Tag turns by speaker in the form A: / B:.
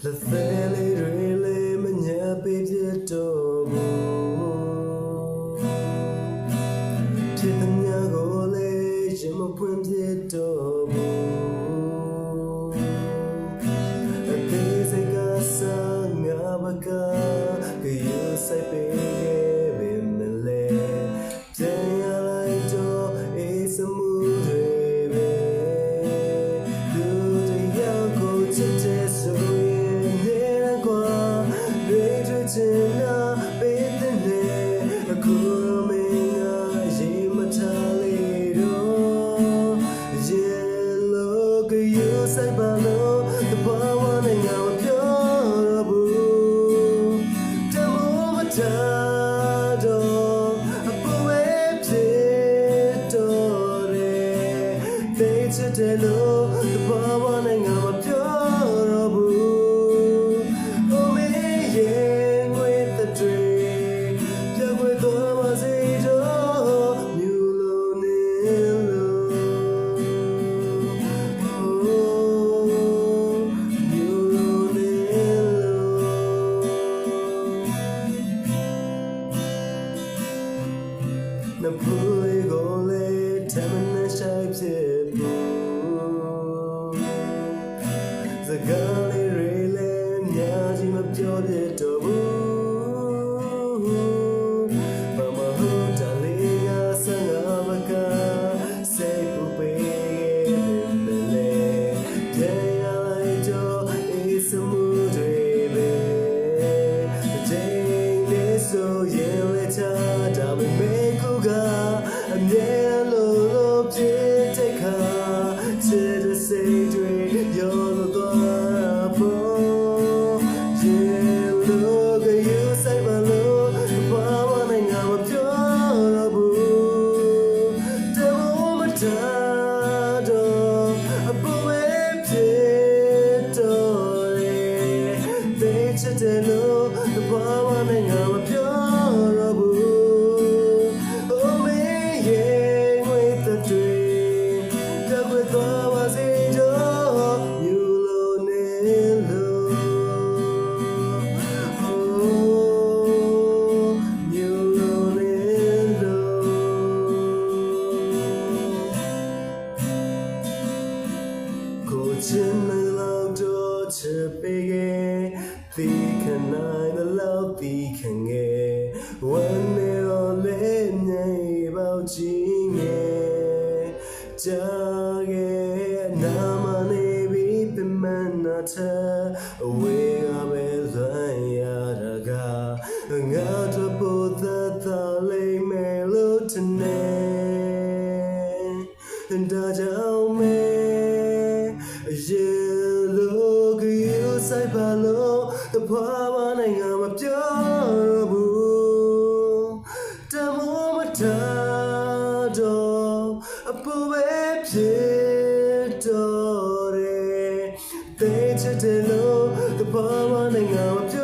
A: လက်သေးလေးတွေလေးမညာပေးဖြစ်တော့ဘူးဖြစ်သမျှကိုလေးရင်မဖွင့်ဖြစ်တော့ဘူးအသေးစိတ်ကစားငါဘကကယူဆိုင်ပေးခဲ့ပေမဲ့လေပြန်ရလိုက်တော့အေးစမှုတွေပဲလူတွေရောက်ကိုချစ်တဲ့ဆိုရင်နေကွာတွေတွေ့ချင်တာပေးတဲ့နေအခုမင်းကရေမထားလေတော့ရေလို့ကယူဆိုင်ပါလို့တဘာဝနဲ့ငါမပြောတော့ဘူးတမိုးမထားတော့အပူပဲဖြစ်တော့တယ်သိချစ်တယ်လို့တဘာဝနဲ့ငါမပြောတော့ဘူးအိုမေရဲ့ငွေတဲ့တွေပြောင်းလဲသွားပါစေတော့မြူလို့နေလို့မြူလို့နေလို့နဖူးကိုလေတမန်နဲ့ရှိုက်ဖြစ်ဘူးစကားလေးတွေလည်းများကြီးမပြောပြတော့ဘူးဘာမှဟုတ်တယ်လေးကဆန်းငါမကစိတ်ပူပေးတယ်လေပြန်ရလိုက်တော့အေးစမှုတွေပဲချိန်လေးဆိုရင်လည်းချတာပဲမေကူကအမြဲလို့ဖြစ်တဲ့ခါချစ်တဲ့စိတ်တွေရောလို့သွားဖို့ရေလို့ကယူဆိုင်ပါလို့ဘာမှနိုင်ငါမပြောတော့ဘူးတမိုးမထားတော့အပူပဲဖြစ်တော့တယ်သိချစ်တယ်လို့ဘာမှနိုင်ငါမပြောတော့ဘူးအိုမေရဲ့ငွေတဲ့တွေပြောင်းလဲသွားပါစေတော့မြူလို့နေလို့မြူလို့နေလို့ကိုချင်နေလောက်တော့ချစ်ပေးခဲ့ဒီခဏလောက်ဒီခံခဲ့ဝန်နေတော့လေးနေပေါချင်ငယ်ကြာခဲ့နာမနေပြီးပြမနာတဲ့အဝေးကပဲလွန်ရတာကငါတို့ပိုသက်သာလိမ့်မယ်လို့ထင်နေဒါကြောင့်မဲရေလို့ကယူဆိုင်ပါလို့တဘာဝနိုင်ငါမပြောတော့ဘူးတမိုးမထားတော့အပူပဲဖြစ်တော့တယ်သိချစ်တယ်လို့တဘာဝနိုင်ငါမပြော